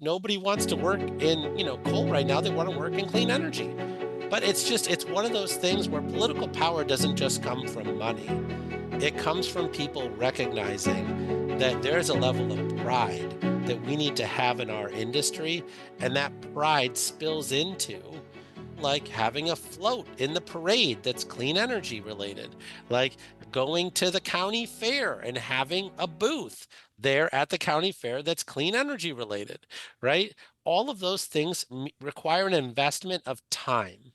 Nobody wants to work in, coal right now. They want to work in clean energy. But it's one of those things where political power doesn't just come from money. It comes from people recognizing that there's a level of pride that we need to have in our industry, and that pride spills into like having a float in the parade that's clean energy related, like going to the county fair and having a booth there at the county fair that's clean energy related, right? All of those things require an investment of time,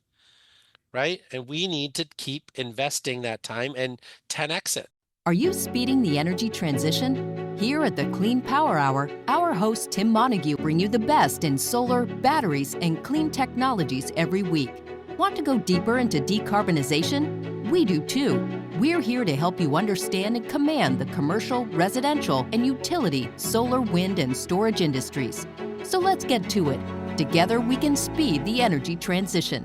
right? And we need to keep investing that time and 10x it. Are you speeding the energy transition? Here at the Clean Power Hour, our host Tim Montague bring you the best in solar, batteries, and clean technologies every week. Want to go deeper into decarbonization? We do too. We're here to help you understand and command the commercial, residential, and utility solar, wind, and storage industries. So let's get to it. Together we can speed the energy transition.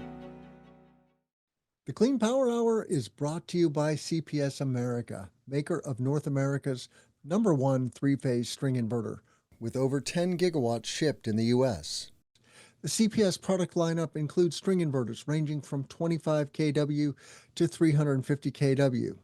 The Clean Power Hour is brought to you by CPS America, maker of North America's #1 three-phase string inverter, with over 10 gigawatts shipped in the U.S. The CPS product lineup includes string inverters ranging from 25 kW to 350 kW.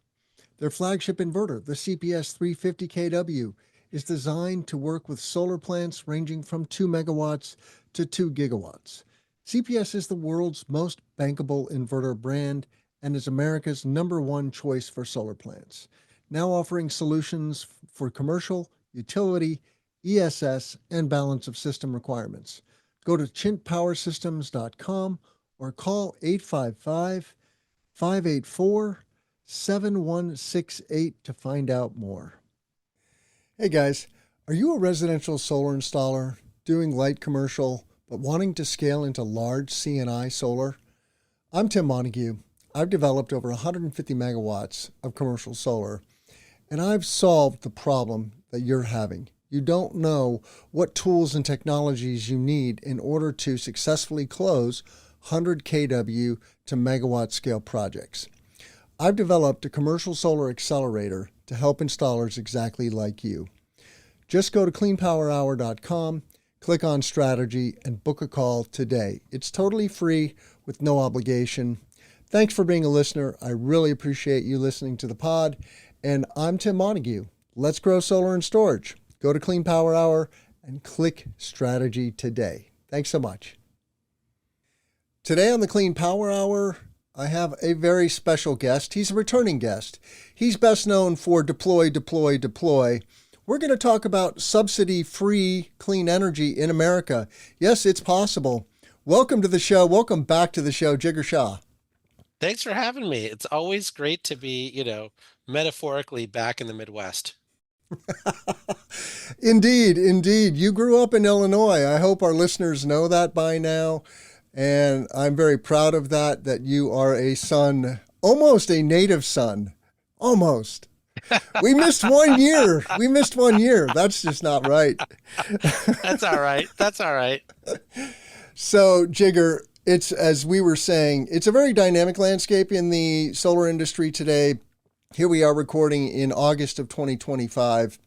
Their flagship inverter, the CPS 350 kW, is designed to work with solar plants ranging from 2 megawatts to 2 gigawatts. CPS is the world's most bankable inverter brand and is America's #1 choice for solar plants, now offering solutions for commercial, utility, ESS, and balance of system requirements. Go to chintpowersystems.com or call 855-584-7168 to find out more. Hey guys, are you a residential solar installer doing light commercial but wanting to scale into large C&I solar? I'm Tim Montague. I've developed over 150 megawatts of commercial solar, and I've solved the problem that you're having. You don't know what tools and technologies you need in order to successfully close 100 kW to megawatt scale projects. I've developed a commercial solar accelerator to help installers exactly like you. Just go to cleanpowerhour.com, click on strategy, and book a call today. It's totally free with no obligation. Thanks for being a listener. I really appreciate you listening to the pod. And I'm Tim Montague. Let's grow solar and storage. Go to Clean Power Hour and click strategy today. Thanks so much. Today on the Clean Power Hour, I have a very special guest. He's a returning guest. He's best known for Deploy, Deploy, Deploy. We're going to talk about subsidy-free clean energy in America. Yes, it's possible. Welcome to the show. Welcome back to the show, Jigar Shah. Thanks for having me. It's always great to be, metaphorically back in the Midwest. Indeed, indeed. You grew up in Illinois. I hope our listeners know that by now. And I'm very proud of that you are a son, almost a native son. Almost. We missed 1 year. We missed 1 year. That's just not right. That's all right. That's all right. So, Jigar, it's, as we were saying, it's a very dynamic landscape in the solar industry today. Here we are recording in August of 2025.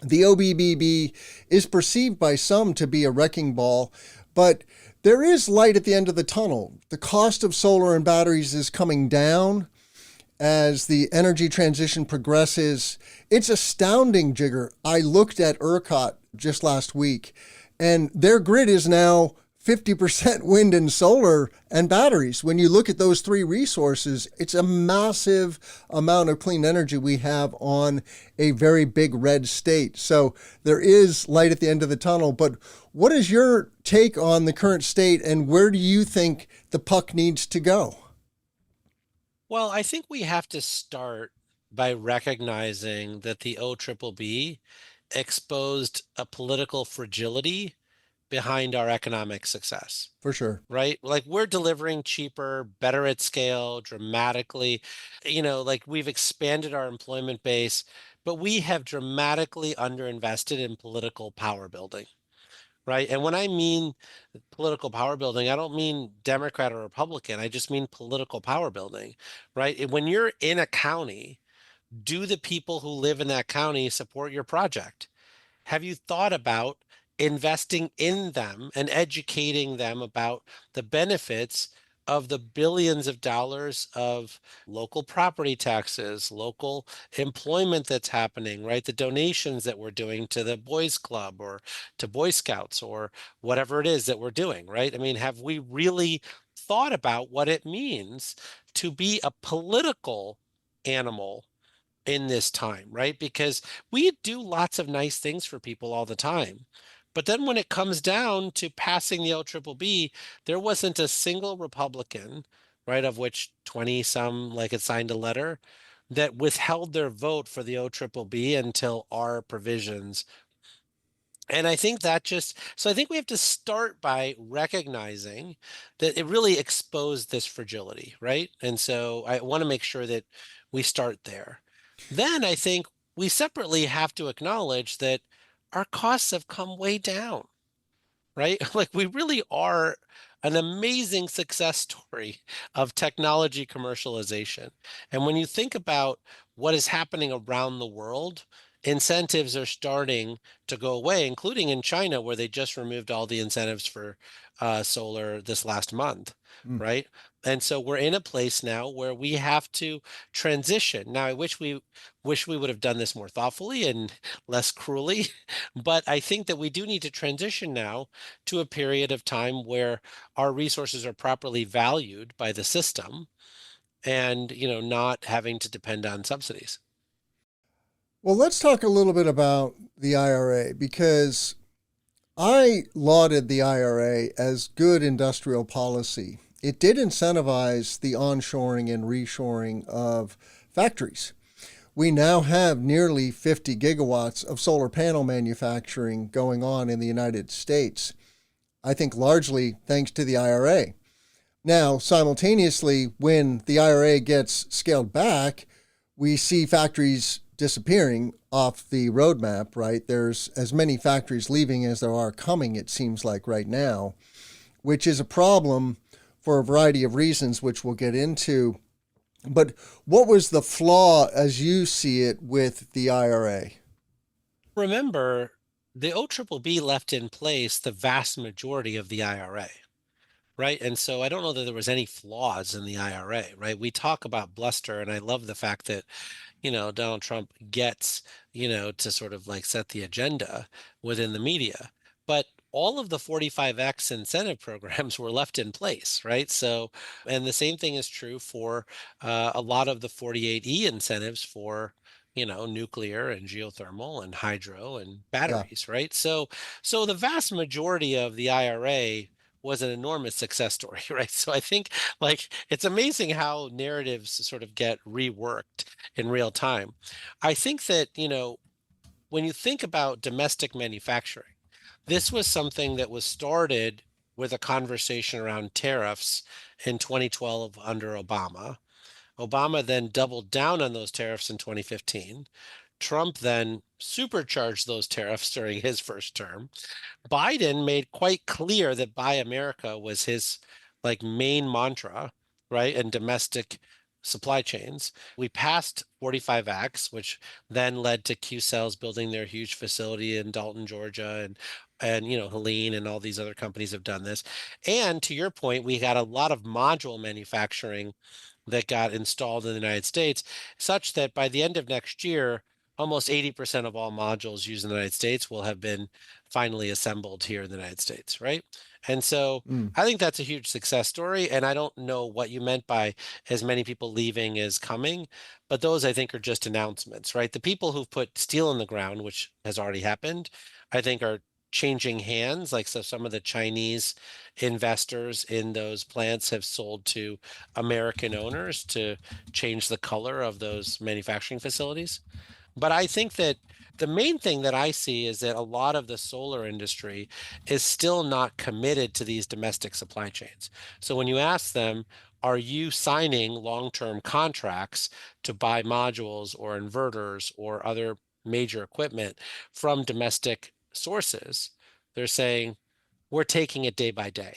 The OBBB is perceived by some to be a wrecking ball, but there is light at the end of the tunnel. The cost of solar and batteries is coming down as the energy transition progresses. It's astounding, Jigar. I looked at ERCOT just last week, and their grid is now 50% wind and solar and batteries. When you look at those three resources, it's a massive amount of clean energy we have on a very big red state. So there is light at the end of the tunnel. But what is your take on the current state, and where do you think the puck needs to go? Well, I think we have to start by recognizing that the OBBB exposed a political fragility behind our economic success, For sure. right? Like we're delivering cheaper, better at scale, dramatically. Like we've expanded our employment base, but we have dramatically underinvested in political power building. Right. And when I mean political power building, I don't mean Democrat or Republican. I just mean political power building. Right. And when you're in a county, do the people who live in that county support your project? Have you thought about investing in them and educating them about the benefits of the billions of dollars of local property taxes, local employment that's happening, right? The donations that we're doing to the Boys Club or to Boy Scouts or whatever it is that we're doing, right? I mean, have we really thought about what it means to be a political animal in this time, right? Because we do lots of nice things for people all the time. But then when it comes down to passing the OBBB, there wasn't a single Republican, right, of which 20 some like had signed a letter that withheld their vote for the OBBB until our provisions. And I think that just, so I think we have to start by recognizing that it really exposed this fragility, right? And so I want to make sure that we start there. Then I think we separately have to acknowledge that our costs have come way down, right? Like we really are an amazing success story of technology commercialization. And when you think about what is happening around the world, incentives are starting to go away, including in China, where they just removed all the incentives for solar this last month, Mm. right? And so we're in a place now where we have to transition. Now, I wish we would have done this more thoughtfully and less cruelly, but I think that we do need to transition now to a period of time where our resources are properly valued by the system and, not having to depend on subsidies. Well, let's talk a little bit about the IRA because I lauded the IRA as good industrial policy. It did incentivize the onshoring and reshoring of factories. We now have nearly 50 gigawatts of solar panel manufacturing going on in the United States. I think largely thanks to the IRA. Now, simultaneously, when the IRA gets scaled back, we see factories disappearing off the roadmap, right? There's as many factories leaving as there are coming, it seems like right now, which is a problem for a variety of reasons, which we'll get into. But what was the flaw as you see it with the IRA? Remember, the OBBB left in place the vast majority of the IRA. Right. And so I don't know that there was any flaws in the IRA, right? We talk about bluster, and I love the fact that Donald Trump gets, to sort of like set the agenda within the media. But all of the 45X incentive programs were left in place, right? So, and the same thing is true for a lot of the 48E incentives for, nuclear and geothermal and hydro and Yeah. batteries, right? So the vast majority of the IRA was an enormous success story, right? So I think like it's amazing how narratives sort of get reworked in real time. I think that, when you think about domestic manufacturing, this was something that was started with a conversation around tariffs in 2012 under Obama. Obama then doubled down on those tariffs in 2015. Trump then supercharged those tariffs during his first term. Biden made quite clear that Buy America was his like main mantra, right? And domestic supply chains. We passed 45 acts, which then led to Q Cells building their huge facility in Dalton, Georgia, and Helene and all these other companies have done this. And to your point, we got a lot of module manufacturing that got installed in the United States, such that by the end of next year, almost 80% of all modules used in the United States will have been finally assembled here in the United States, right? And so Mm. I think that's a huge success story. And I don't know what you meant by as many people leaving as coming, but those I think are just announcements, right? The people who've put steel in the ground, which has already happened, I think are changing hands. Like, so some of the Chinese investors in those plants have sold to American owners to change the color of those manufacturing facilities. But I think that the main thing that I see is that a lot of the solar industry is still not committed to these domestic supply chains. So when you ask them, are you signing long-term contracts to buy modules or inverters or other major equipment from domestic sources? They're saying, we're taking it day by day.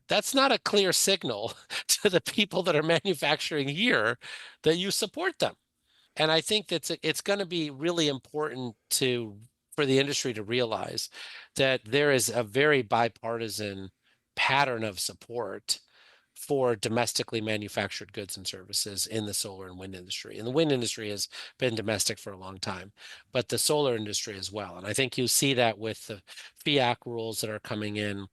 That's not a clear signal to the people that are manufacturing here that you support them. And I think it's going to be really important to for the industry to realize that there is a very bipartisan pattern of support for domestically manufactured goods and services in the solar and wind industry. And the wind industry has been domestic for a long time, but the solar industry as well. And I think you see that with the FIAC rules that are coming in,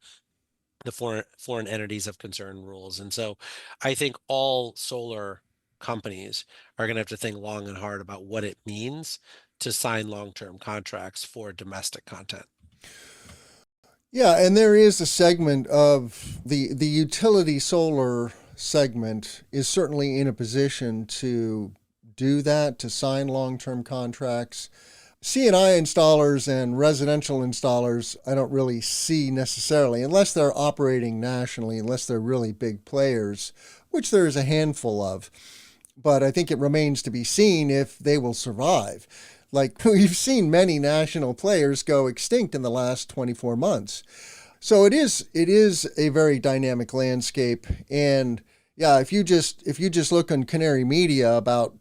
the foreign entities of concern rules. And so I think all solar companies are going to have to think long and hard about what it means to sign long-term contracts for domestic content. Yeah, and there is a segment of the utility solar segment is certainly in a position to do that, to sign long-term contracts. C&I installers and residential installers, I don't really see necessarily, unless they're operating nationally, unless they're really big players, which there is a handful of. But I think it remains to be seen if they will survive. Like, we've seen many national players go extinct in the last 24 months. So it is a very dynamic landscape. And yeah, if you just look on Canary Media about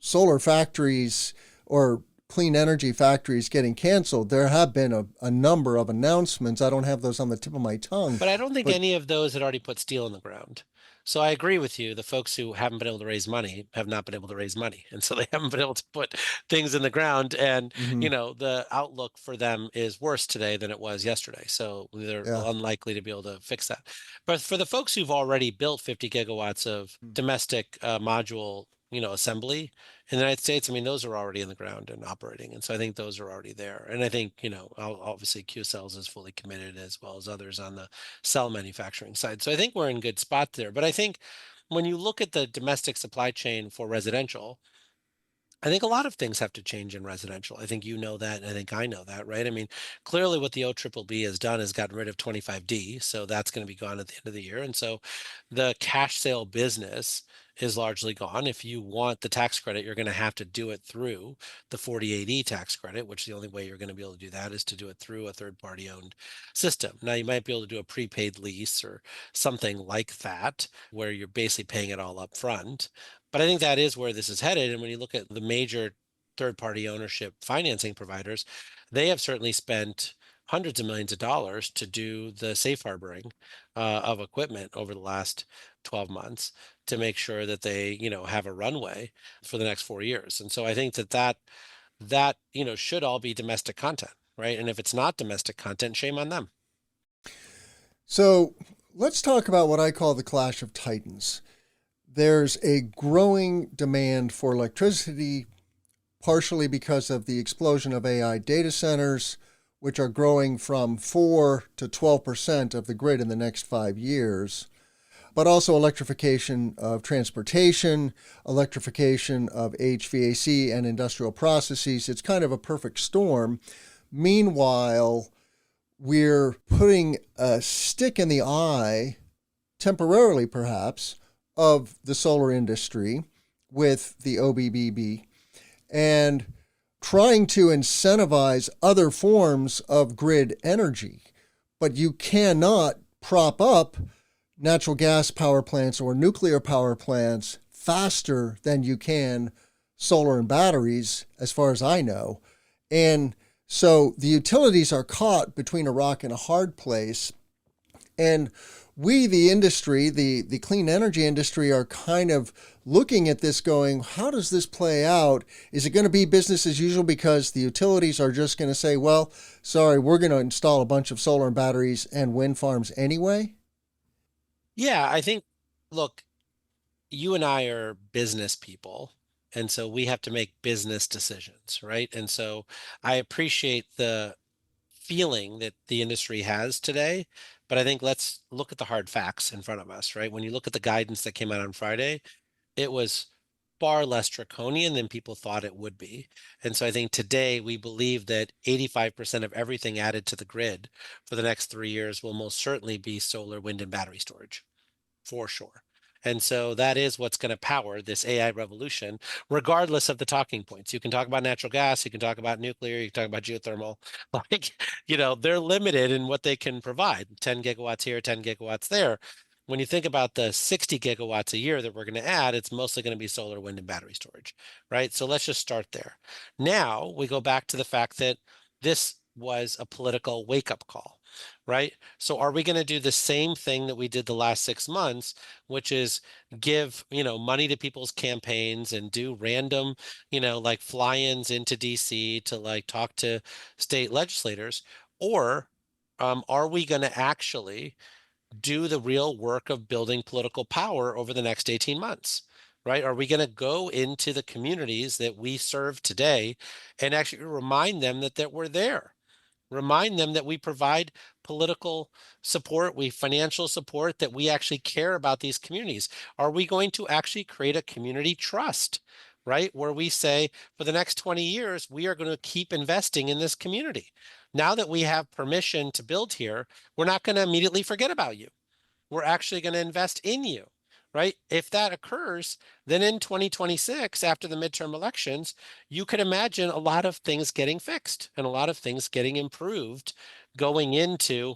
solar factories or clean energy factories getting canceled, there have been a number of announcements. I don't have those on the tip of my tongue. But I don't think But any of those had already put steel in the ground. So I agree with you. The folks who haven't been able to raise money have not been able to raise money. And so they haven't been able to put things in the ground. And, mhm, the outlook for them is worse today than it was yesterday. So they're yeah. unlikely to be able to fix that. But for the folks who've already built 50 gigawatts of domestic module, assembly in the United States, I mean, those are already in the ground and operating. And so I think those are already there. And I think, obviously QCells is fully committed as well as others on the cell manufacturing side. So I think we're in good spot there. But I think when you look at the domestic supply chain for residential, I think a lot of things have to change in residential. I think you know that, and I think I know that, right? I mean, clearly what the OBBB has done is gotten rid of 25D, so that's going to be gone at the end of the year. And so the cash sale business is largely gone. If you want the tax credit, you're going to have to do it through the 48E tax credit, which the only way you're going to be able to do that is to do it through a third-party owned system. Now, you might be able to do a prepaid lease or something like that, where you're basically paying it all up front. But I think that is where this is headed. And when you look at the major third-party ownership financing providers, they have certainly spent hundreds of millions of dollars to do the safe harboring of equipment over the last 12 months to make sure that they, have a runway for the next 4 years. And so I think that should all be domestic content, right? And if it's not domestic content, shame on them. So let's talk about what I call the clash of titans. There's a growing demand for electricity, partially because of the explosion of AI data centers, which are growing from 4 to 12% of the grid in the next 5 years, but also electrification of transportation, electrification of HVAC and industrial processes. It's kind of a perfect storm. Meanwhile, we're putting a stick in the eye, temporarily perhaps, of the solar industry with the OBBB and trying to incentivize other forms of grid energy. But you cannot prop up natural gas power plants or nuclear power plants faster than you can solar and batteries, as far as I know. And so the utilities are caught between a rock and a hard place. And we, the industry, the clean energy industry, are kind of looking at this going, how does this play out? Is it going to be business as usual because the utilities are just going to say, well, sorry, we're going to install a bunch of solar and batteries and wind farms anyway? Yeah, I think, look, you and I are business people, and so we have to make business decisions, right? And so I appreciate the feeling that the industry has today, but I think let's look at the hard facts in front of us, right? When you look at the guidance that came out on Friday, it was far less draconian than people thought it would be. And so I think today we believe that 85% of everything added to the grid for the next 3 years will most certainly be solar, wind, and battery storage for sure. And so that is what's going to power this AI revolution, regardless of the talking points. You can talk about natural gas, you can talk about nuclear, you can talk about geothermal. Like, they're limited in what they can provide 10 gigawatts here, 10 gigawatts there. When you think about the 60 gigawatts a year that we're going to add, it's mostly going to be solar, wind, and battery storage, right? So let's just start there. Now we go back to the fact that this was a political wake-up call, right? So are we going to do the same thing that we did the last 6 months, which is give, money to people's campaigns and do random, like fly-ins into DC to like talk to state legislators? Or are we going to actually do the real work of building political power over the next 18 months? Right? Are we going to go into the communities that we serve today and actually remind them that we're there? Remind them that we provide political support, we financial support, that we actually care about these communities. Are we going to actually create a community trust, right? Where we say, for the next 20 years, we are going to keep investing in this community. Now that we have permission to build here, we're not going to immediately forget about you. We're actually going to invest in you, right? If that occurs, then in 2026, after the midterm elections, you could imagine a lot of things getting fixed and a lot of things getting improved going into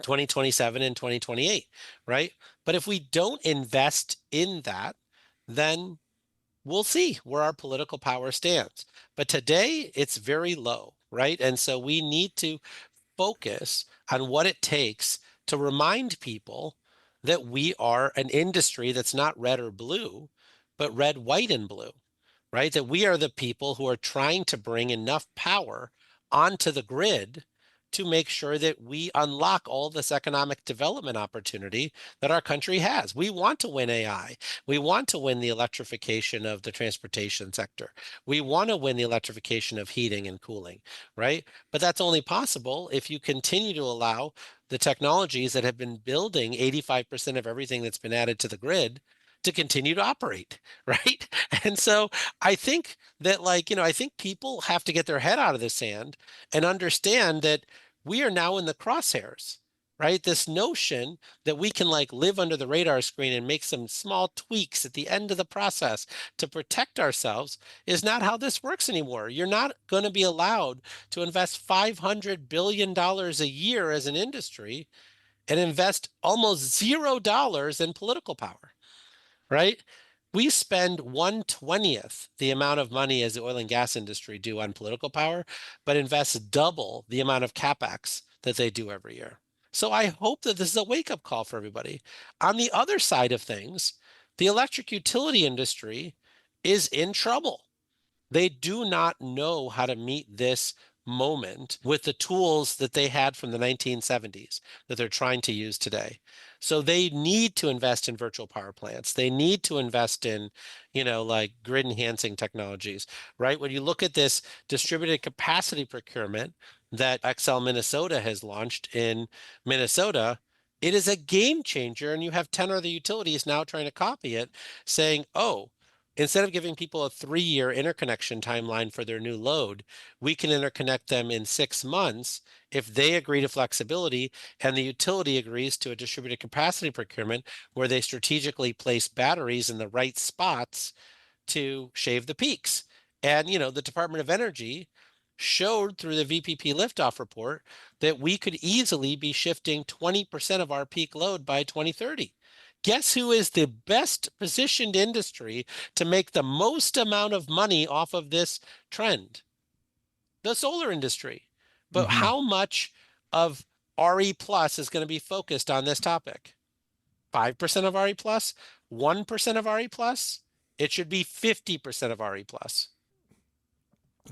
2027 and 2028, right? But if we don't invest in that, then we'll see where our political power stands. But today, it's very low, right? And so we need to focus on what it takes to remind people that we are an industry that's not red or blue, but red, white, and blue, right? That we are the people who are trying to bring enough power onto the grid to make sure that we unlock all this economic development opportunity that our country has. We want to win AI. We want to win the electrification of the transportation sector. We want to win the electrification of heating and cooling, right? But that's only possible if you continue to allow the technologies that have been building 85% of everything that's been added to the grid to continue to operate, right? And so I think that, I think people have to get their head out of the sand and understand that we are now in the crosshairs, right? This notion that we can live under the radar screen and make some small tweaks at the end of the process to protect ourselves is not how this works anymore. You're not going to be allowed to invest $500 billion a year as an industry and invest almost $0 in political power, right? We spend 1/20th the amount of money as the oil and gas industry do on political power, but invest double the amount of capex that they do every year. So I hope that this is a wake-up call for everybody. On the other side of things, the electric utility industry is in trouble. They do not know how to meet this moment with the tools that they had from the 1970s that they're trying to use today. So they need to invest in virtual power plants. They need to invest in, grid enhancing technologies, right? When you look at this distributed capacity procurement that Xcel Minnesota has launched in Minnesota, it is a game changer. And you have 10 other utilities now trying to copy it, saying, oh, instead of giving people a 3-year interconnection timeline for their new load, we can interconnect them in 6 months if they agree to flexibility and the utility agrees to a distributed capacity procurement where they strategically place batteries in the right spots to shave the peaks. And, the Department of Energy showed through the VPP liftoff report that we could easily be shifting 20% of our peak load by 2030. Guess who is the best positioned industry to make the most amount of money off of this trend? The solar industry. But how much of RE plus is going to be focused on this topic? 5% of RE plus? 1% of RE plus? It should be 50% of RE plus.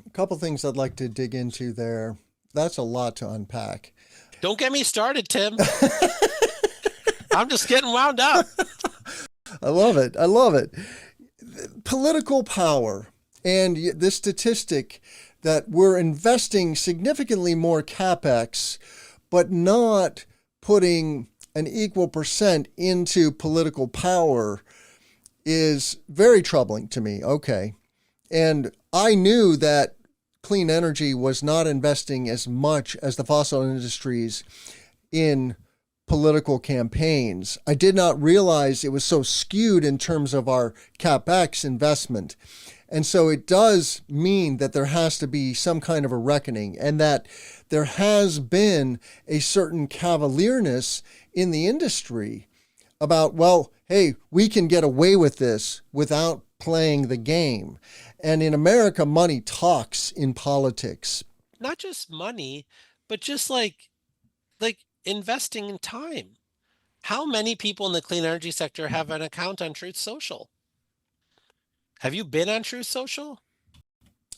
A couple things I'd like to dig into there. That's a lot to unpack. Don't get me started, Tim. I'm just getting wound up. I love it. I love it. Political power and the statistic that we're investing significantly more CapEx, but not putting an equal percent into political power is very troubling to me. Okay. And I knew that clean energy was not investing as much as the fossil industries in political campaigns. I did not realize it was so skewed in terms of our CapEx investment. And so it does mean that there has to be some kind of a reckoning, and that there has been a certain cavalierness in the industry about, well, hey, we can get away with this without playing the game. And in America, money talks in politics. not just money, but just investing in time. How many people in the clean energy sector have an account on Truth Social? Have you been on Truth Social?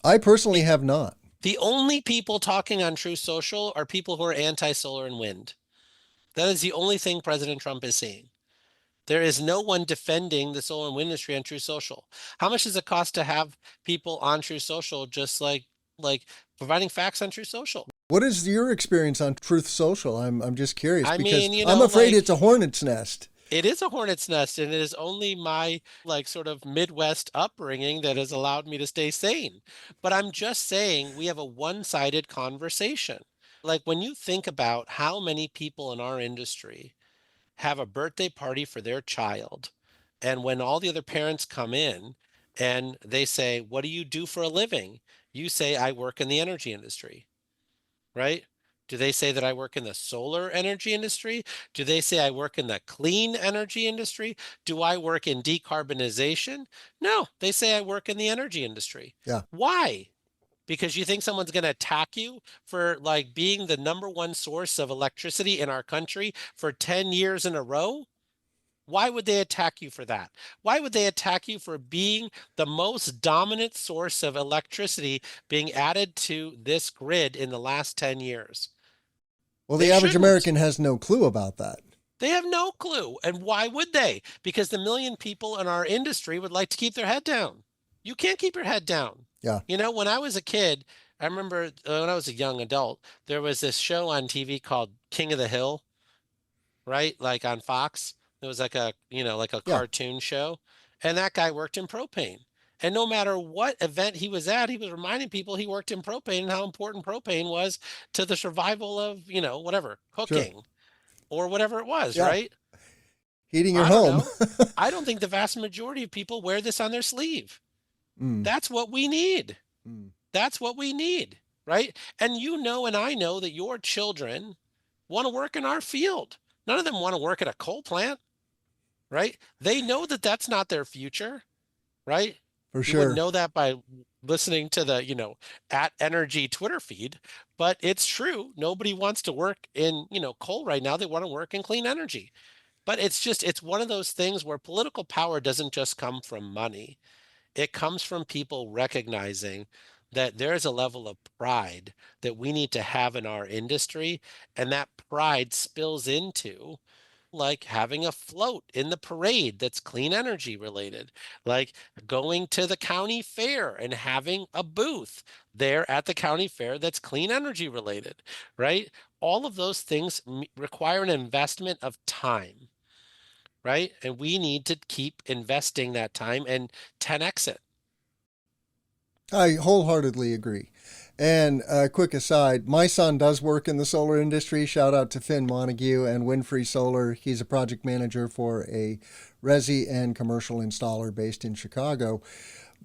I personally The, have not. the only people talking on Truth Social are people who are anti-solar and wind. That is the only thing President Trump is seeing. There is no one defending the solar and wind industry on True Social. How much does it cost to have people on True Social, just like providing facts on True Social? What is your experience on Truth Social? I'm just curious I because mean, I'm afraid it's a hornet's nest. it is a hornet's nest, and it is only my sort of Midwest upbringing that has allowed me to stay sane. But I'm just saying we have a one-sided conversation. Like when you think about how many people in our industry have a birthday party for their child. And when all the other parents come in and they say, "What do you do for a living?" You say, "I work in the energy industry," right? Do they say that I work in the solar energy industry? Do they say I work in the clean energy industry? Do I work in decarbonization? No, they say I work in the energy industry. Yeah. Why? Because you think someone's going to attack you for being the number one source of electricity in our country for 10 years in a row? Why would they attack you for that? Why would they attack you for being the most dominant source of electricity being added to this grid in the last 10 years? Well, the They average shouldn't. American has no clue about that. They have no clue. And why would they? Because the million people in our industry would like to keep their head down. You can't keep your head down. Yeah. When I was a kid, I remember when I was a young adult, there was this show on TV called King of the Hill, right? Like on Fox. It was like a Yeah. cartoon show. And that guy worked in propane. And no matter what event he was at, he was reminding people he worked in propane and how important propane was to the survival of, whatever, Sure. cooking or whatever it was, Yeah. right? Heating your I don't home. know. I don't think the vast majority of people wear this on their sleeve. Mm. That's what we need. Mm. That's what we need, right? And and I know that your children want to work in our field. None of them want to work at a coal plant, right? They know that that's not their future, right? For You wouldn't sure. know that by listening to the, at Energy Twitter feed, but it's true. Nobody wants to work in, coal right now. They want to work in clean energy. But it's one of those things where political power doesn't just come from money. It comes from people recognizing that there is a level of pride that we need to have in our industry, and that pride spills into having a float in the parade that's clean energy related, like going to the county fair and having a booth there at the county fair that's clean energy related, right? All of those things require an investment of time, right? And we need to keep investing that time and 10x it. I wholeheartedly agree. And a quick aside, my son does work in the solar industry. Shout out to Finn Montague and Windfree Solar. He's a project manager for a resi and commercial installer based in Chicago.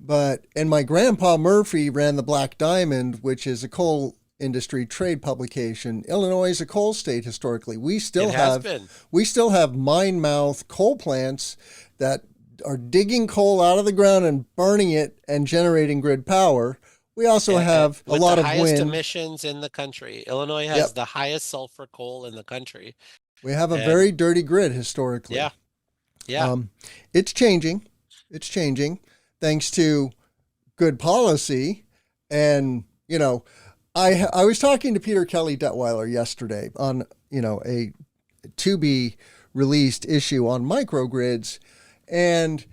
And my grandpa Murphy ran the Black Diamond, which is a coal industry trade publication. Illinois is a coal state historically. We still have mine mouth coal plants that are digging coal out of the ground and burning it and generating grid power. We also have a lot of wind. With the highest emissions in the country. Illinois has the highest sulfur coal in the country. We have a very dirty grid historically. Yeah. Yeah. It's changing. It's changing thanks to good policy. And, I was talking to Peter Kelly Detweiler yesterday on, a to be released issue on microgrids. And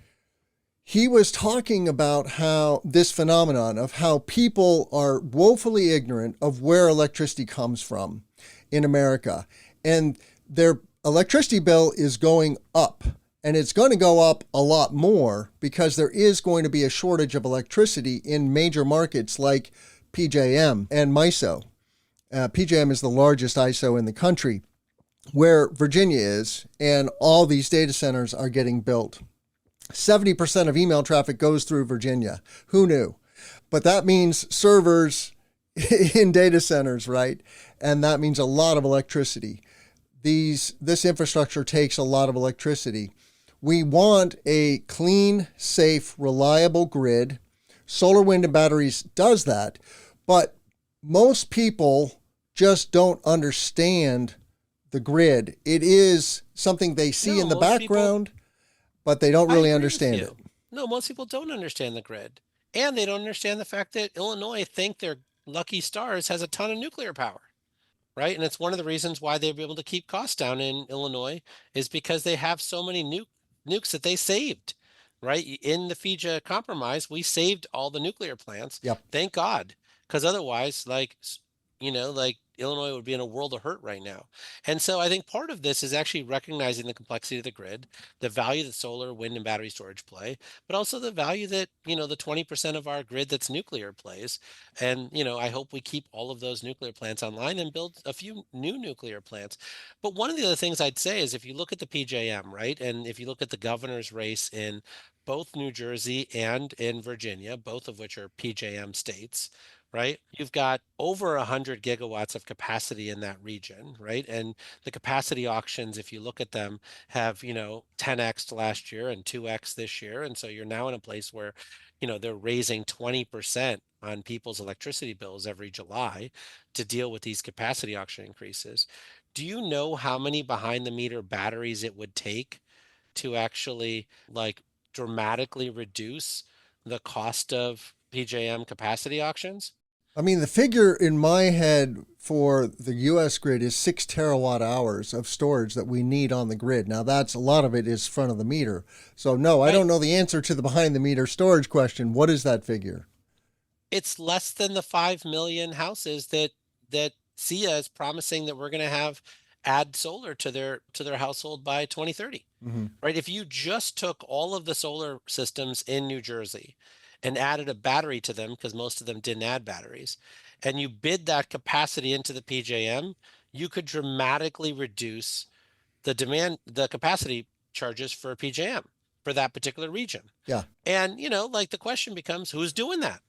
he was talking about how this phenomenon of how people are woefully ignorant of where electricity comes from in America. And their electricity bill is going up. And it's going to go up a lot more because there is going to be a shortage of electricity in major markets like PJM and MISO. PJM is the largest ISO in the country, where Virginia is, and all these data centers are getting built. 70% of email traffic goes through Virginia. Who knew? But that means servers in data centers, right? And that means a lot of electricity. This infrastructure takes a lot of electricity. We want a clean, safe, reliable grid. Solar, wind, and batteries does that. But most people just don't understand the grid. It is something they see No, in the most people, background, but they don't I really agree with understand it. you. No, most people don't understand the grid. And they don't understand the fact that Illinois think their lucky stars has a ton of nuclear power. Right? And it's one of the reasons why they've been able to keep costs down in Illinois is because they have so many nukes that they saved. Right? In the FIJA compromise, we saved all the nuclear plants. Yep. Thank God. Because otherwise, like Illinois would be in a world of hurt right now. And so I think part of this is actually recognizing the complexity of the grid, the value that solar, wind, and battery storage play, but also the value that, the 20% of our grid that's nuclear plays. And, I hope we keep all of those nuclear plants online and build a few new nuclear plants. But one of the other things I'd say is if you look at the PJM, right, and if you look at the governor's race in both New Jersey and in Virginia, both of which are PJM states, right? You've got over 100 gigawatts of capacity in that region, right? And the capacity auctions, if you look at them, have, 10x last year and 2x this year. And so you're now in a place where, they're raising 20% on people's electricity bills every July to deal with these capacity auction increases. Do you know how many behind the meter batteries it would take to actually like dramatically reduce the cost of PJM capacity auctions? I mean, the figure in my head for the US grid is 6 terawatt hours of storage that we need on the grid. Now, that's a lot of it is front of the meter. So, no, I Right. don't know the answer to the behind the meter storage question. What is that figure? It's less than the 5 million houses that SIA is promising that we're going to have add solar to their household by 2030. Mm-hmm. Right? If you just took all of the solar systems in New Jersey and added a battery to them, because most of them didn't add batteries, and you bid that capacity into the PJM, you could dramatically reduce the capacity charges for PJM for that particular region. Yeah. And, like the question becomes, who's doing that?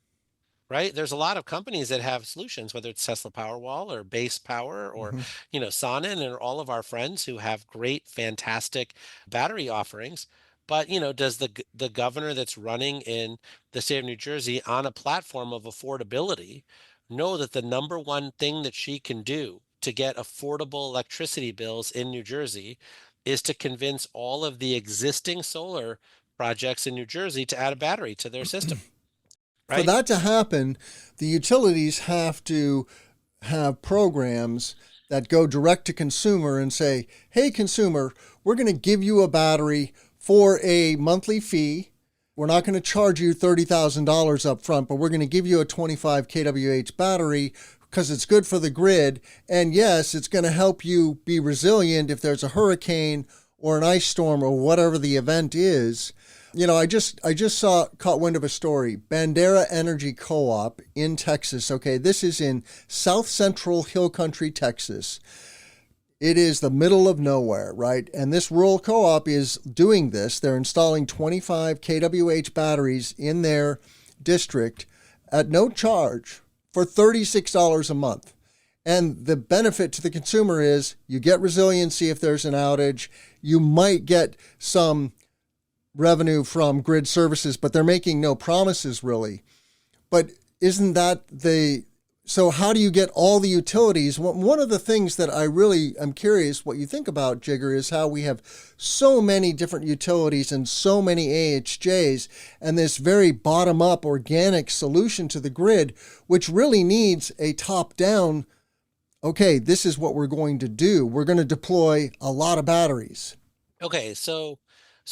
Right? There's a lot of companies that have solutions, whether it's Tesla Powerwall or Base Power or, Mm-hmm. Sonnen and all of our friends who have great, fantastic battery offerings. But, does the governor that's running in the state of New Jersey on a platform of affordability know that the number one thing that she can do to get affordable electricity bills in New Jersey is to convince all of the existing solar projects in New Jersey to add a battery to their system, For right? that to happen, the utilities have to have programs that go direct to consumer and say, hey, consumer, we're going to give you a battery for a monthly fee. We're not going to charge you $30,000 up front, but we're going to give you a 25 kWh battery because it's good for the grid. And yes, it's going to help you be resilient if there's a hurricane or an ice storm or whatever the event is. I just caught wind of a story. Bandera Energy Co-op in Texas. Okay, this is in South Central Hill Country, Texas. It is the middle of nowhere, right? And this rural co-op is doing this. They're installing 25 kWh batteries in their district at no charge for $36 a month. And the benefit to the consumer is you get resiliency if there's an outage. You might get some revenue from grid services, but they're making no promises really. But isn't that so how do you get all the utilities? One of the things that I really am curious what you think about, Jigar, is how we have so many different utilities and so many AHJs and this very bottom-up organic solution to the grid, which really needs a top-down, okay, this is what we're going to do. We're going to deploy a lot of batteries. Okay, so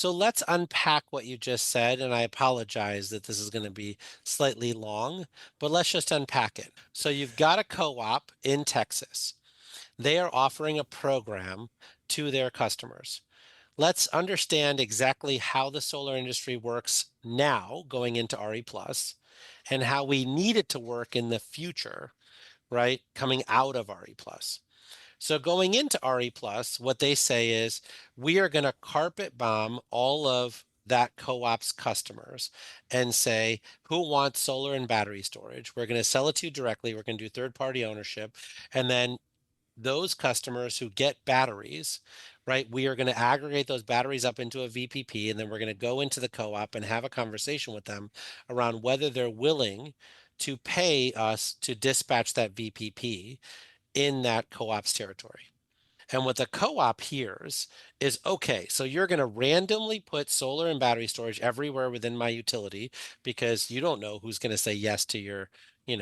let's unpack what you just said, and I apologize that this is going to be slightly long, but let's just unpack it. So you've got a co-op in Texas. They are offering a program to their customers. Let's understand exactly how the solar industry works now going into RE plus and how we need it to work in the future, right? Coming out of RE plus. So going into RE plus, what they say is we are going to carpet bomb all of that co-op's customers and say, who wants solar and battery storage? We're going to sell it to you directly. We're going to do third-party ownership. And then those customers who get batteries, right, we are going to aggregate those batteries up into a VPP, and then we're going to go into the co-op and have a conversation with them around whether they're willing to pay us to dispatch that VPP in that co-op's territory. And what the co-op hears is, okay, so you're going to randomly put solar and battery storage everywhere within my utility because you don't know who's going to say yes to your,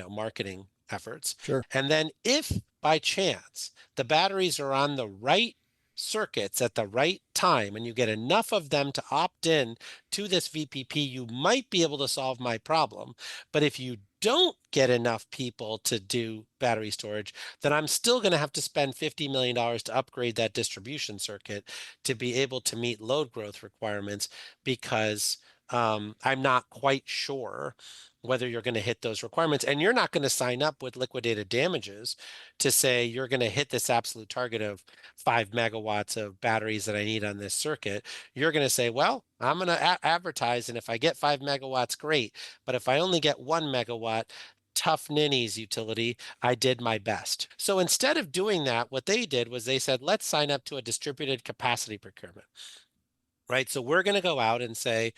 marketing efforts. Sure. And then if by chance the batteries are on the right circuits at the right time and you get enough of them to opt in to this VPP, you might be able to solve my problem. But if you don't get enough people to do battery storage, then I'm still going to have to spend $50 million to upgrade that distribution circuit to be able to meet load growth requirements because I'm not quite sure whether you're going to hit those requirements. And you're not going to sign up with liquidated damages to say you're going to hit this absolute target of 5 megawatts of batteries that I need on this circuit. You're going to say, well, I'm going to advertise, and if I get 5 megawatts, great. But if I only get 1 megawatt, tough ninnies utility, I did my best. So instead of doing that, what they did was they said, let's sign up to a distributed capacity procurement, right? So we're going to go out and say,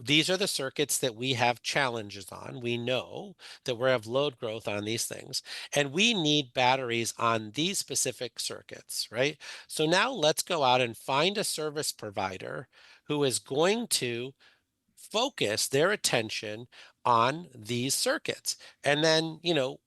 these are the circuits that we have challenges on. We know that we have load growth on these things, and we need batteries on these specific circuits, right? So now let's go out and find a service provider who is going to focus their attention on these circuits. And then,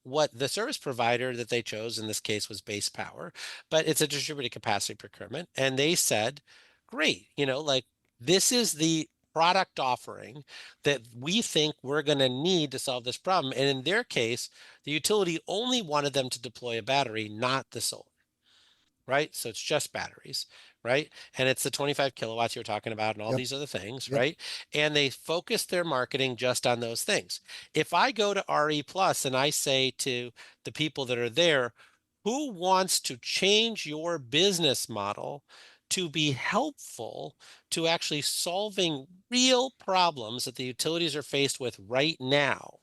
what the service provider that they chose in this case was Base Power, but it's a distributed capacity procurement. And they said, great, like this is the product offering that we think we're going to need to solve this problem. And in their case, the utility only wanted them to deploy a battery, not the solar. Right? So it's just batteries, right? And it's the 25 kilowatts you're talking about and all Yep. these other things, Yep. right? And they focus their marketing just on those things. If I go to RE Plus and I say to the people that are there, who wants to change your business model to be helpful to actually solving real problems that the utilities are faced with right now,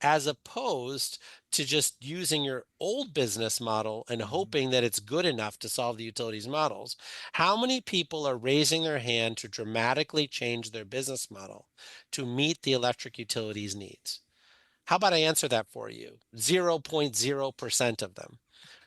as opposed to just using your old business model and Mhm. hoping that it's good enough to solve the utilities models? How many people are raising their hand to dramatically change their business model to meet the electric utilities needs? How about I answer that for you? 0.0% of them.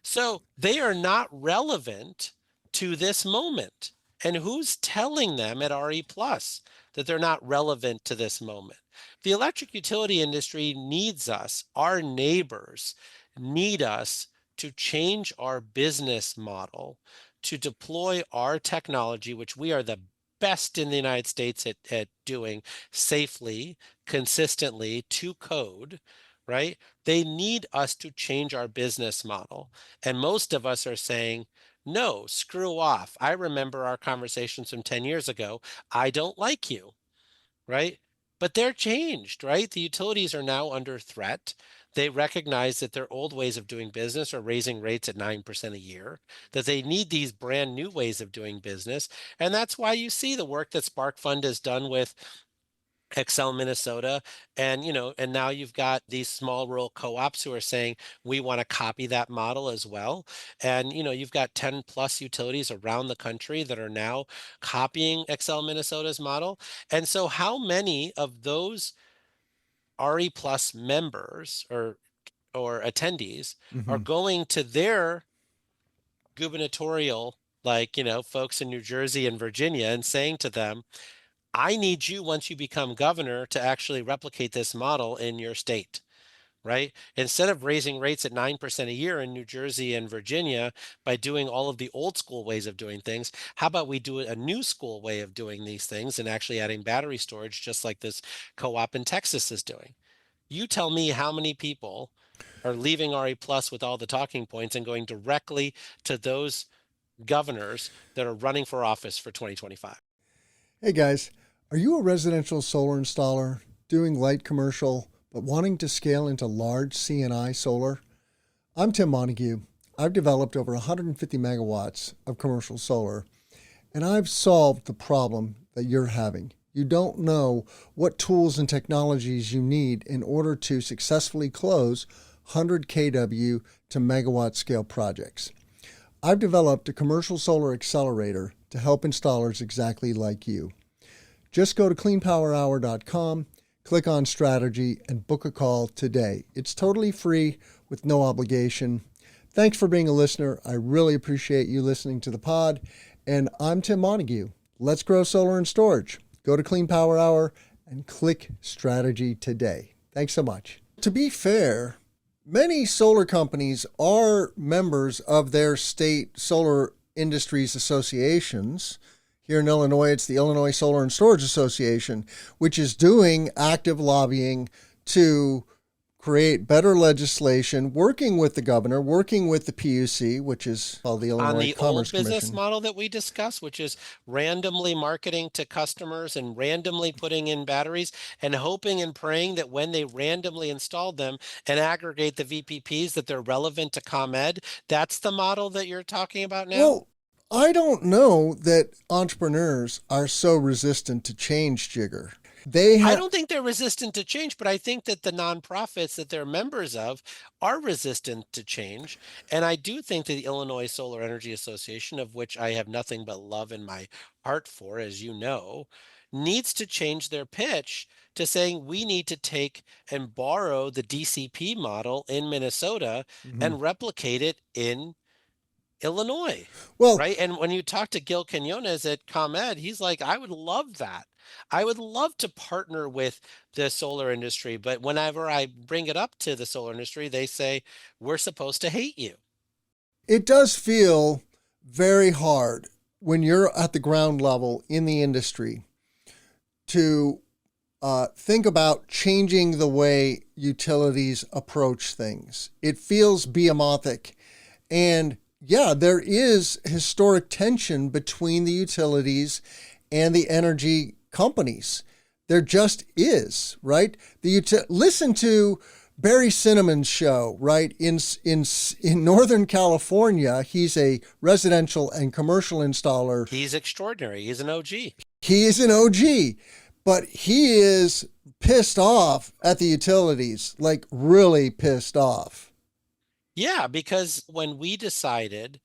So they are not relevant to this moment. And who's telling them at RE Plus that they're not relevant to this moment? The electric utility industry needs us. Our neighbors need us to change our business model, to deploy our technology, which we are the best in the United States at doing safely, consistently, to code, right? They need us to change our business model. And most of us are saying, no, screw off. I remember our conversations from 10 years ago. I don't like you, right? But they're changed, right? The utilities are now under threat. They recognize that their old ways of doing business are raising rates at 9% a year, that they need these brand new ways of doing business. And that's why you see the work that Spark Fund has done with Excel Minnesota. And, and now you've got these small rural co-ops who are saying, we want to copy that model as well. And, you've got 10 plus utilities around the country that are now copying Excel Minnesota's model. And so how many of those RE plus members or attendees are Mhm. going to their gubernatorial, like, folks in New Jersey and Virginia and saying to them, I need you, once you become governor, to actually replicate this model in your state, right? Instead of raising rates at 9% a year in New Jersey and Virginia by doing all of the old school ways of doing things, how about we do a new school way of doing these things and actually adding battery storage, just like this co-op in Texas is doing? You tell me how many people are leaving RE Plus with all the talking points and going directly to those governors that are running for office for 2025. Hey guys, are you a residential solar installer doing light commercial but wanting to scale into large C&I solar? I'm Tim Montague. I've developed over 150 megawatts of commercial solar, and I've solved the problem that you're having. You don't know what tools and technologies you need in order to successfully close 100 kW to megawatt scale projects. I've developed a commercial solar accelerator to help installers exactly like you. Just go to cleanpowerhour.com, Click on strategy and book a call today. It's totally free with no obligation. Thanks for being a listener. I really appreciate you listening to the pod. And I'm Tim Montague. Let's grow solar and storage. Go to Clean Power Hour and click strategy today. Thanks so much. To be fair, many solar companies are members of their state solar industries associations. Here in Illinois, it's the Illinois Solar and Storage Association, which is doing active lobbying to create better legislation, working with the governor, working with the PUC, which is called the On Illinois the Commerce old business Commission. model that we discussed, which is randomly marketing to customers and randomly putting in batteries and hoping and praying that when they randomly installed them and aggregate the VPPs that they're relevant to ComEd, that's the model that you're talking about now? Well, I don't know that entrepreneurs are so resistant to change, Jigar. They I have, don't think they're resistant to change, but I think that the nonprofits that they're members of are resistant to change. And I do think that the Illinois Solar Energy Association, of which I have nothing but love in my heart for, as you know, needs to change their pitch to saying we need to take and borrow the DCP model in Minnesota Mhm. and replicate it in Illinois, Well, right? And when you talk to Gil Quinones at ComEd, he's like, I would love that. I would love to partner with the solar industry, but whenever I bring it up to the solar industry, they say, we're supposed to hate you. it does feel very hard when you're at the ground level in the industry to think about changing the way utilities approach things. It feels behemothing. And yeah, there is historic tension between the utilities and the energy companies. There just is, right? Listen to Barry Cinnamon's show, right? In Northern California, he's a residential and commercial installer. He's extraordinary. He's an OG. He is an OG, but he is pissed off at the utilities, like really pissed off. Yeah, because when we decided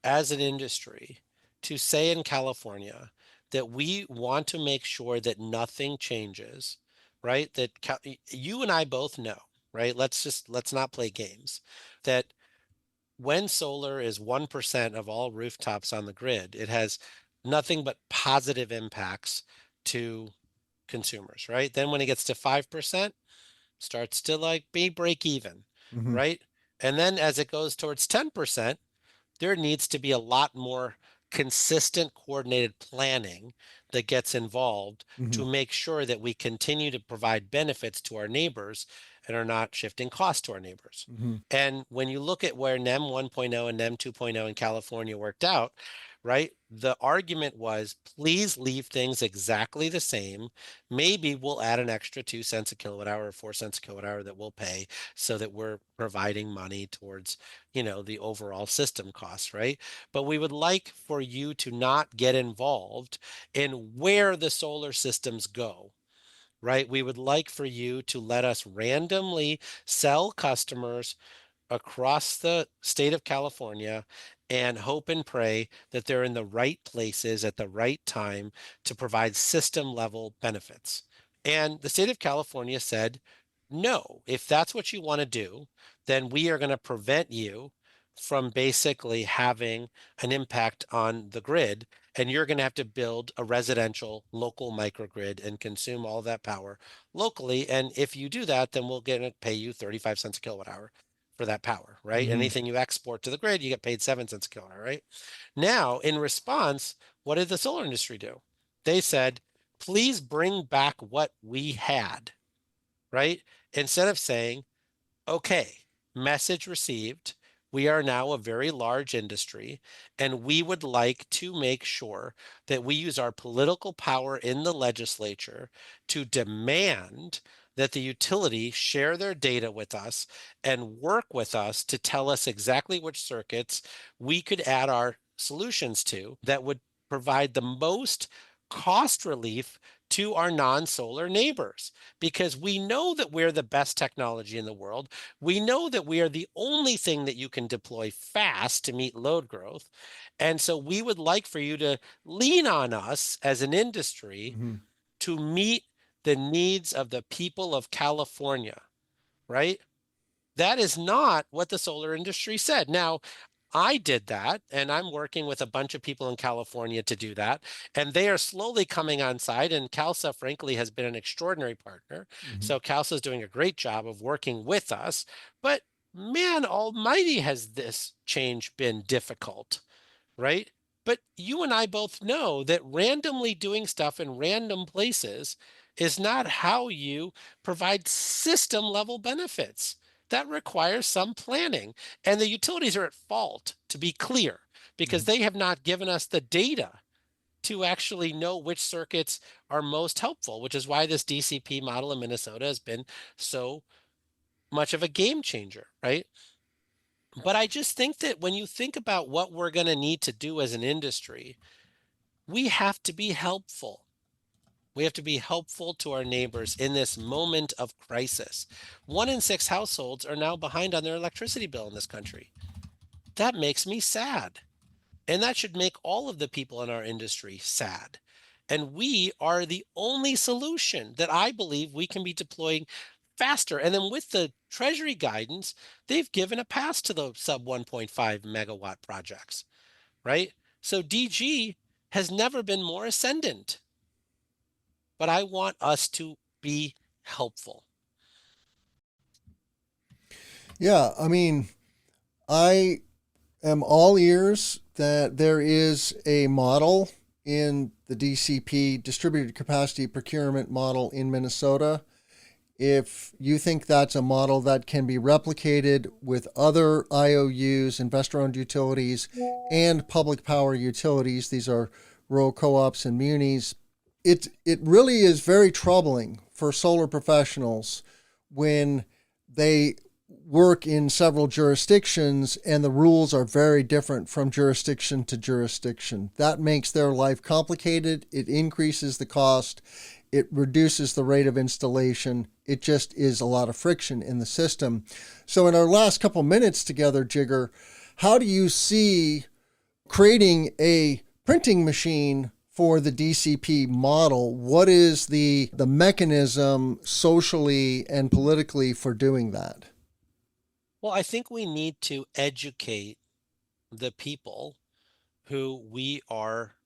as an industry to say in California that we want to make sure that nothing changes, right? You and I both know, right? Let's not play games. That when solar is 1% of all rooftops on the grid, it has nothing but positive impacts to consumers, right? Then when it gets to 5%, starts to like be break even, Mm-hmm. right? And then as it goes towards 10%, there needs to be a lot more consistent, coordinated planning that gets involved Mm-hmm. to make sure that we continue to provide benefits to our neighbors and are not shifting costs to our neighbors. Mm-hmm. And when you look at where NEM 1.0 and NEM 2.0 in California worked out, right? The argument was please leave things exactly the same. Maybe we'll add an extra 2 cents a kilowatt hour or 4 cents a kilowatt hour that we'll pay so that we're providing money towards the overall system costs, right? But we would like for you to not get involved in where the solar systems go, right? We would like for you to let us randomly sell customers across the state of California and hope and pray that they're in the right places at the right time to provide system level benefits. And the state of California said, no, if that's what you want to do, then we are going to prevent you from basically having an impact on the grid. And you're going to have to build a residential local microgrid and consume all that power locally. And if you do that, then we're going to pay you 35 cents a kilowatt hour for that power, right? Mm-hmm. Anything you export to the grid, you get paid 7 cents a kilowatt hour, right? Now, in response, what did the solar industry do? They said, please bring back what we had, right? Instead of saying, okay, message received. We are now a very large industry, and we would like to make sure that we use our political power in the legislature to demand that the utility share their data with us and work with us to tell us exactly which circuits we could add our solutions to that would provide the most cost relief to our non-solar neighbors, because we know that we're the best technology in the world. We know that we are the only thing that you can deploy fast to meet load growth. And so we would like for you to lean on us as an industry Mm-hmm. to meet the needs of the people of California, right? That is not what the solar industry said. Now, I did that, and I'm working with a bunch of people in California to do that. And they are slowly coming on side. And CalSA, frankly, has been an extraordinary partner. Mhm. So CalSA is doing a great job of working with us. But man almighty, has this change been difficult, right? But you and I both know that randomly doing stuff in random places is not how you provide system level benefits. That requires some planning. And the utilities are at fault, to be clear, because Mhm. they have not given us the data to actually know which circuits are most helpful, which is why this DCP model in Minnesota has been so much of a game changer, right? But I just think that when you think about what we're going to need to do as an industry, we have to be helpful. We have to be helpful to our neighbors in this moment of crisis. 1 in 6 households are now behind on their electricity bill in this country. That makes me sad. And that should make all of the people in our industry sad. And we are the only solution that I believe we can be deploying faster. And then with the Treasury guidance, they've given a pass to the sub 1.5 megawatt projects, right? So DG has never been more ascendant, but I want us to be helpful. Yeah, I mean, I am all ears that there is a model in the DCP, distributed capacity procurement model in Minnesota. If you think that's a model that can be replicated with other IOUs, investor owned utilities, and public power utilities, these are rural co ops and munis, it really is very troubling for solar professionals when they work in several jurisdictions and the rules are very different from jurisdiction to jurisdiction. That makes their life complicated. It increases the cost. It reduces the rate of installation. It just is a lot of friction in the system. So in our last couple minutes together, Jigar, how do you see creating a printing machine for the DCP model? What is the mechanism socially and politically for doing that? Well, I think we need to educate the people who we are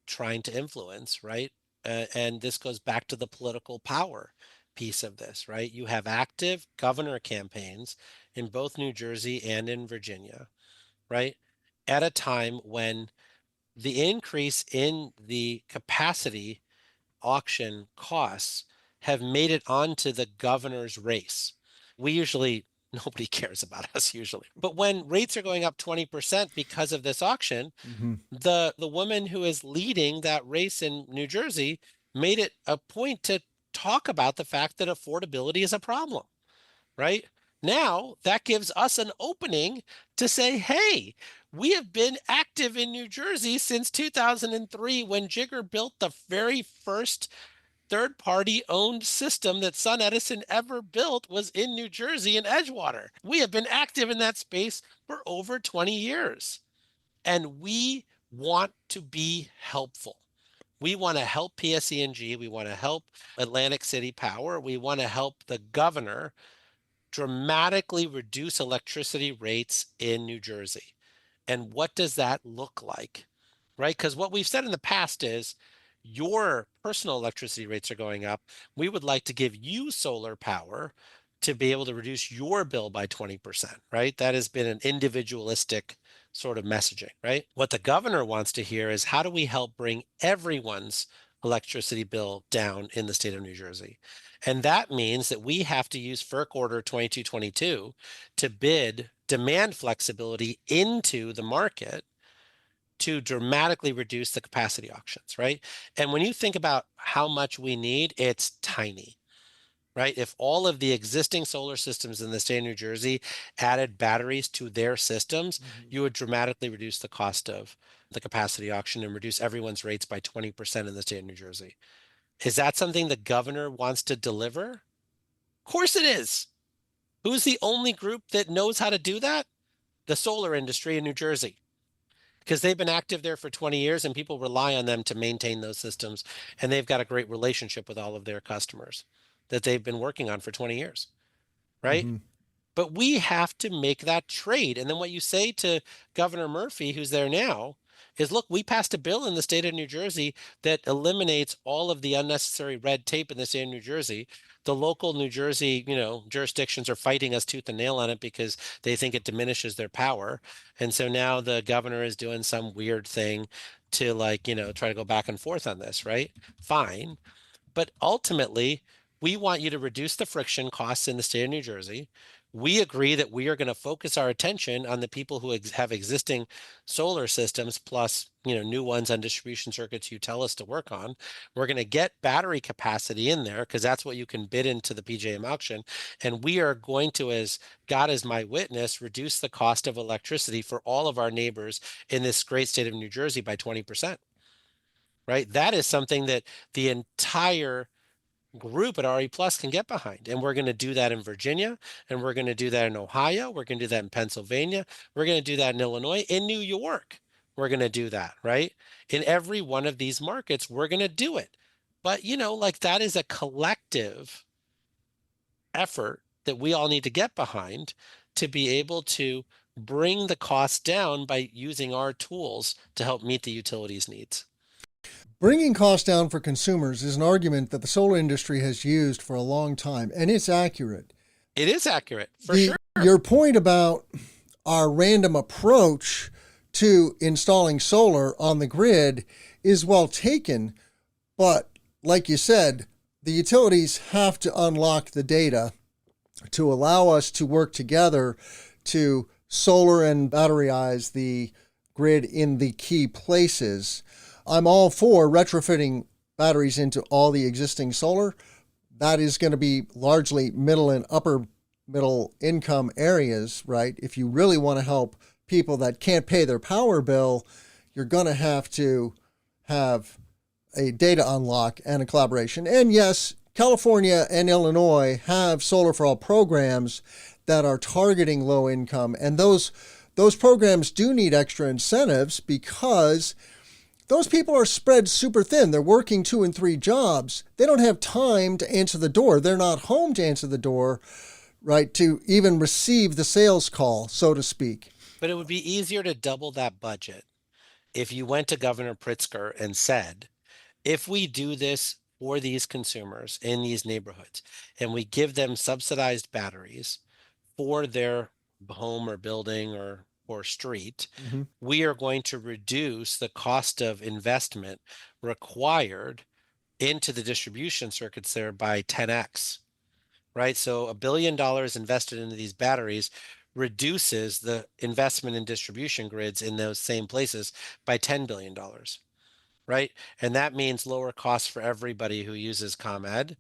trying to influence, right? And this goes back to the political power piece of this, right? You have active governor campaigns in both New Jersey and in Virginia, right? At a time when the increase in the capacity auction costs have made it onto the governor's race. We usually, nobody cares about us usually. But when rates are going up 20% because of this auction, Mm-hmm. the woman who is leading that race in New Jersey made it a point to talk about the fact that affordability is a problem, right? Now that gives us an opening to say, hey, we have been active in New Jersey since 2003 when Jigar built the very first third-party owned system that Sun Edison ever built was in New Jersey in Edgewater. We have been active in that space for over 20 years. And we want to be helpful. We want to help PSE&G. We want to help Atlantic City Power. We want to help the governor dramatically reduce electricity rates in New Jersey. And what does that look like? Right? Because what we've said in the past is your personal electricity rates are going up. We would like to give you solar power to be able to reduce your bill by 20%, right? That has been an individualistic sort of messaging, right? What the governor wants to hear is how do we help bring everyone's electricity bill down in the state of New Jersey? And that means that we have to use FERC Order 2222 to bid demand flexibility into the market to dramatically reduce the capacity auctions, right? And when you think about how much we need, it's tiny, right? If all of the existing solar systems in the state of New Jersey added batteries to their systems, Mm-hmm. you would dramatically reduce the cost of the capacity auction and reduce everyone's rates by 20% in the state of New Jersey. Is that something the governor wants to deliver? Of course it is. Who's the only group that knows how to do that? The solar industry in New Jersey. because they've been active there for 20 years and people rely on them to maintain those systems. And they've got a great relationship with all of their customers that they've been working on for 20 years, right? Hmm. But we have to make that trade. And then what you say to Governor Murphy, who's there now, is look, we passed a bill in the state of New Jersey that eliminates all of the unnecessary red tape in the state of New Jersey. The local New Jersey, jurisdictions are fighting us tooth and nail on it because they think it diminishes their power. And so now the governor is doing some weird thing to like, try to go back and forth on this, right? Fine. But ultimately, we want you to reduce the friction costs in the state of New Jersey. We agree that we are going to focus our attention on the people who have existing solar systems plus, new ones on distribution circuits you tell us to work on. We're going to get battery capacity in there because that's what you can bid into the PJM auction. And we are going to, as God is my witness, reduce the cost of electricity for all of our neighbors in this great state of New Jersey by 20%. Right? That is something that the entire group at RE Plus can get behind. And we're going to do that in Virginia, and we're going to do that in Ohio, we're going to do that in Pennsylvania, we're going to do that in Illinois, in New York. We're going to do that, right? In every one of these markets, we're going to do it. But, like that is a collective effort that we all need to get behind to be able to bring the costs down by using our tools to help meet the utilities needs. Bringing costs down for consumers is an argument that the solar industry has used for a long time, and it's accurate. It is accurate, for sure. Your point about our random approach to installing solar on the grid is well taken, but like you said, the utilities have to unlock the data to allow us to work together to solar and batteryize the grid in the key places. I'm all for retrofitting batteries into all the existing solar. That is going to be largely middle and upper middle income areas, right? If you really want to help people that can't pay their power bill, you're going to have a data unlock and a collaboration. And yes, California and Illinois have solar for all programs that are targeting low income. And those programs do need extra incentives because those people are spread super thin. They're working 2 and 3 jobs. They don't have time to answer the door. They're not home to answer the door, right, to even receive the sales call, so to speak. But it would be easier to double that budget if you went to Governor Pritzker and said, if we do this for these consumers in these neighborhoods and we give them subsidized batteries for their home or building or street, we are going to reduce the cost of investment required into the distribution circuits there by 10x, right? So $1 billion invested into these batteries reduces the investment in distribution grids in those same places by $10 billion, right? And that means lower costs for everybody who uses ComEd.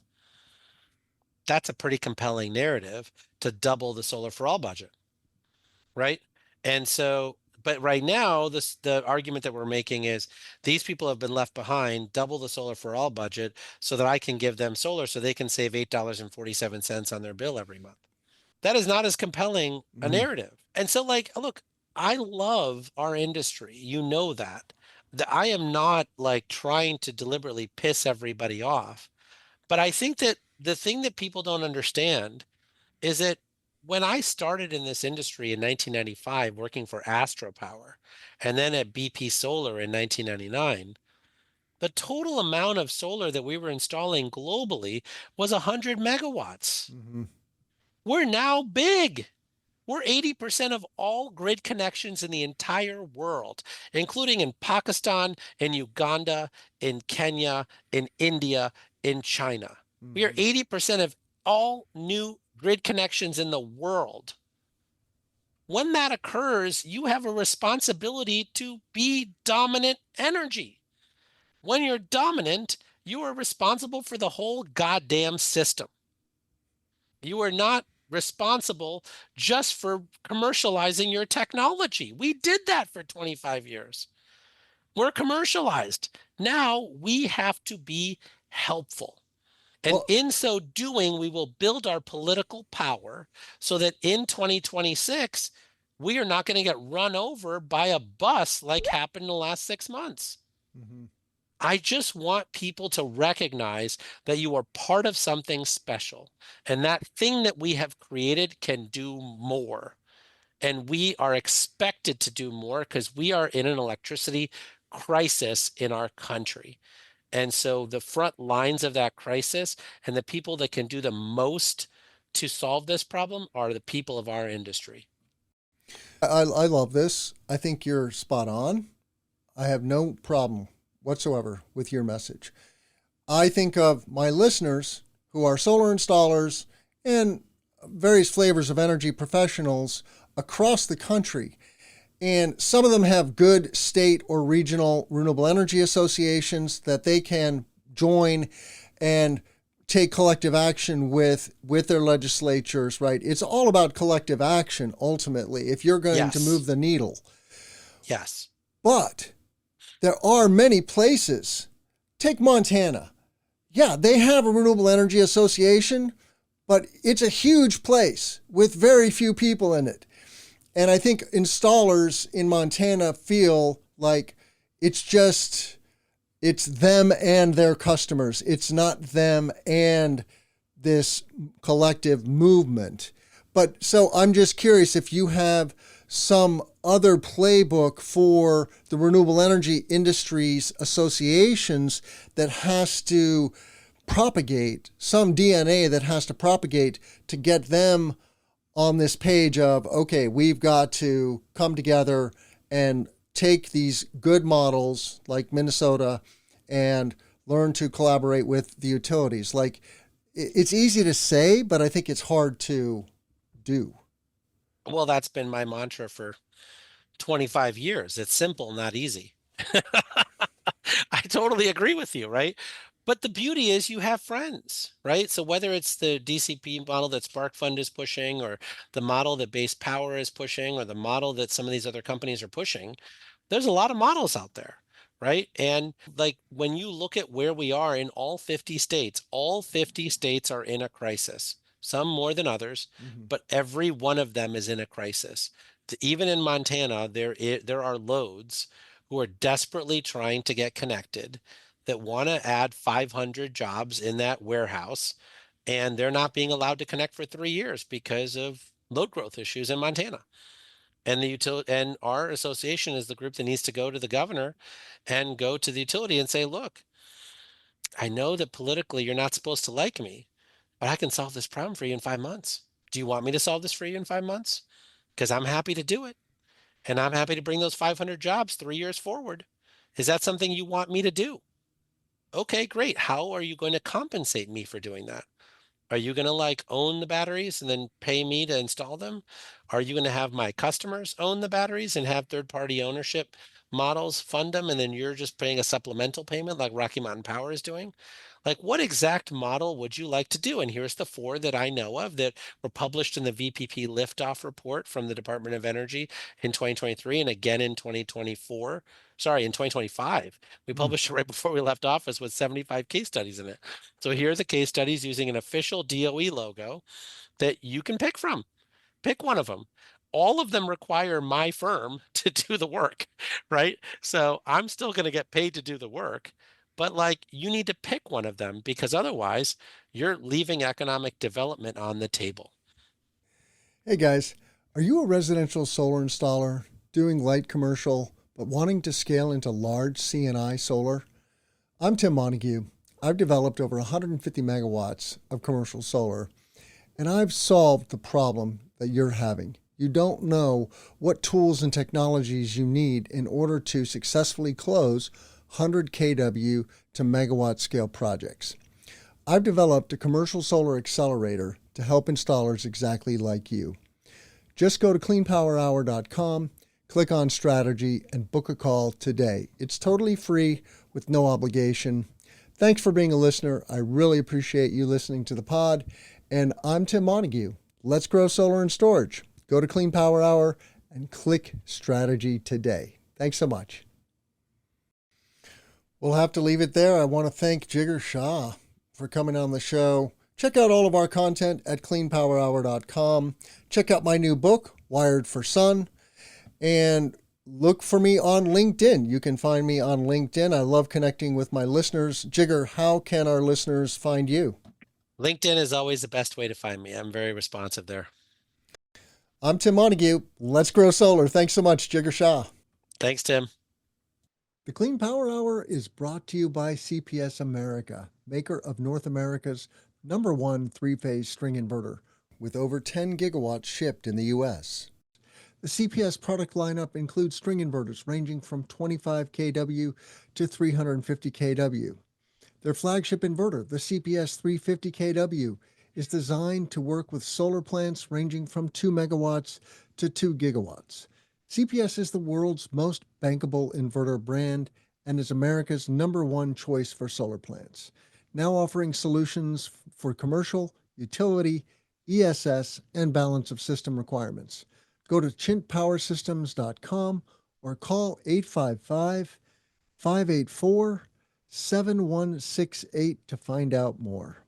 That's a pretty compelling narrative to double the Solar for All budget, right? And so, but right now, the argument that we're making is these people have been left behind, double the Solar for All budget so that I can give them solar so they can save $8.47 on their bill every month. That is not as compelling a narrative. And so, like, look, I love our industry. You know that. I am not like trying to deliberately piss everybody off. But I think that the thing that people don't understand is that when I started in this industry in 1995, working for Astropower, and then at BP Solar in 1999, the total amount of solar that we were installing globally was 100 megawatts. We're now big. We're 80% of all grid connections in the entire world, including in Pakistan, in Uganda, in Kenya, in India, in China. We are 80% of all new grid connections in the world. When that occurs, you have a responsibility to be dominant energy. When you're dominant, you are responsible for the whole goddamn system. You are not responsible just for commercializing your technology. We did that for 25 years. We're commercialized. Now we have to be helpful. And in so doing, we will build our political power so that in 2026, we are not going to get run over by a bus like happened in the last 6 months. Mhm. I just want people to recognize that you are part of something special, and that thing that we have created can do more. And we are expected to do more because we are in an electricity crisis in our country. And so the front lines of that crisis and the people that can do the most to solve this problem are the people of our industry. I love this. I think you're spot on. I have no problem whatsoever with your message. I think of my listeners who are solar installers and various flavors of energy professionals across the country. And some of them have good state or regional renewable energy associations that they can join and take collective action with their legislatures, right? It's all about collective action ultimately if you're going to Yes. move the needle. Yes. But there are many places. Take Montana. Yeah, they have a renewable energy association, but it's a huge place with very few people in it. And I think installers in Montana feel like it's them and their customers. It's not them and this collective movement. But so I'm just curious if you have some other playbook for the renewable energy industries associations that has to propagate, some DNA that has to propagate to get them on this page of, okay, we've got to come together and take these good models like Minnesota and learn to collaborate with the utilities. Like, it's easy to say, but I think it's hard to do. Well, that's been my mantra for 25 years. It's simple, not easy. I totally agree with you, right? But the beauty is you have friends, right? So whether it's the DCP model that Spark Fund is pushing, or the model that Base Power is pushing, or the model that some of these other companies are pushing, there's a lot of models out there, right? And like when you look at where we are in all 50 states are in a crisis, some more than others, Mhm. but every one of them is in a crisis. Even in Montana, there are loads who are desperately trying to get connected that want to add 500 jobs in that warehouse, and they're not being allowed to connect for 3 years because of load growth issues in Montana. And the utility and our association is the group that needs to go to the governor and go to the utility and say, look, I know that politically you're not supposed to like me, but I can solve this problem for you in 5 months. Do you want me to solve this for you in 5 months? Because I'm happy to do it. And I'm happy to bring those 500 jobs 3 years forward. Is that something you want me to do? Okay, great. How are you going to compensate me for doing that? Are you going to like own the batteries and then pay me to install them? Are you going to have my customers own the batteries and have third-party ownership models fund them, and then you're just paying a supplemental payment like Rocky Mountain Power is doing? Like, what exact model would you like to do? And here's the four that I know of that were published in the VPP liftoff report from the Department of Energy in 2023 and again in 2024. Sorry, in 2025. We Mm. published it right before we left office with 75 case studies in it. So here are the case studies using an official DOE logo that you can pick from. Pick one of them. All of them require my firm to do the work, right? So I'm still going to get paid to do the work, but like you need to pick one of them because otherwise you're leaving economic development on the table. Hey guys, are you a residential solar installer doing light commercial but wanting to scale into large CNI solar? I'm Tim Montague. I've developed over 150 megawatts of commercial solar, and I've solved the problem that you're having. You don't know what tools and technologies you need in order to successfully close 100 kW to megawatt scale projects. I've developed a commercial solar accelerator to help installers exactly like you. Just go to cleanpowerhour.com, click on strategy, and book a call today. It's totally free with no obligation. Thanks for being a listener. I really appreciate you listening to the pod. And I'm Tim Montague. Let's grow solar and storage. Go to Clean Power Hour and click strategy today. Thanks so much. We'll have to leave it there. I want to thank Jigar Shah for coming on the show. Check out all of our content at cleanpowerhour.com. Check out my new book, Wired for Sun. And look for me on LinkedIn. You can find me on LinkedIn. I love connecting with my listeners. Jigar, how can our listeners find you? LinkedIn is always the best way to find me. I'm very responsive there. I'm Tim Montague. Let's grow solar. Thanks so much, Jigar Shah. Thanks, Tim. The Clean Power Hour is brought to you by CPS America, maker of North America's #1 three-phase string inverter, with over 10 gigawatts shipped in the U.S. The CPS product lineup includes string inverters ranging from 25 kW to 350 kW. Their flagship inverter, the CPS 350 kW, is designed to work with solar plants ranging from 2 megawatts to 2 gigawatts. CPS is the world's most bankable inverter brand and is America's #1 choice for solar plants, now offering solutions for commercial, utility, ESS, and balance of system requirements. Go to chintpowersystems.com or call 855-584-7168 to find out more.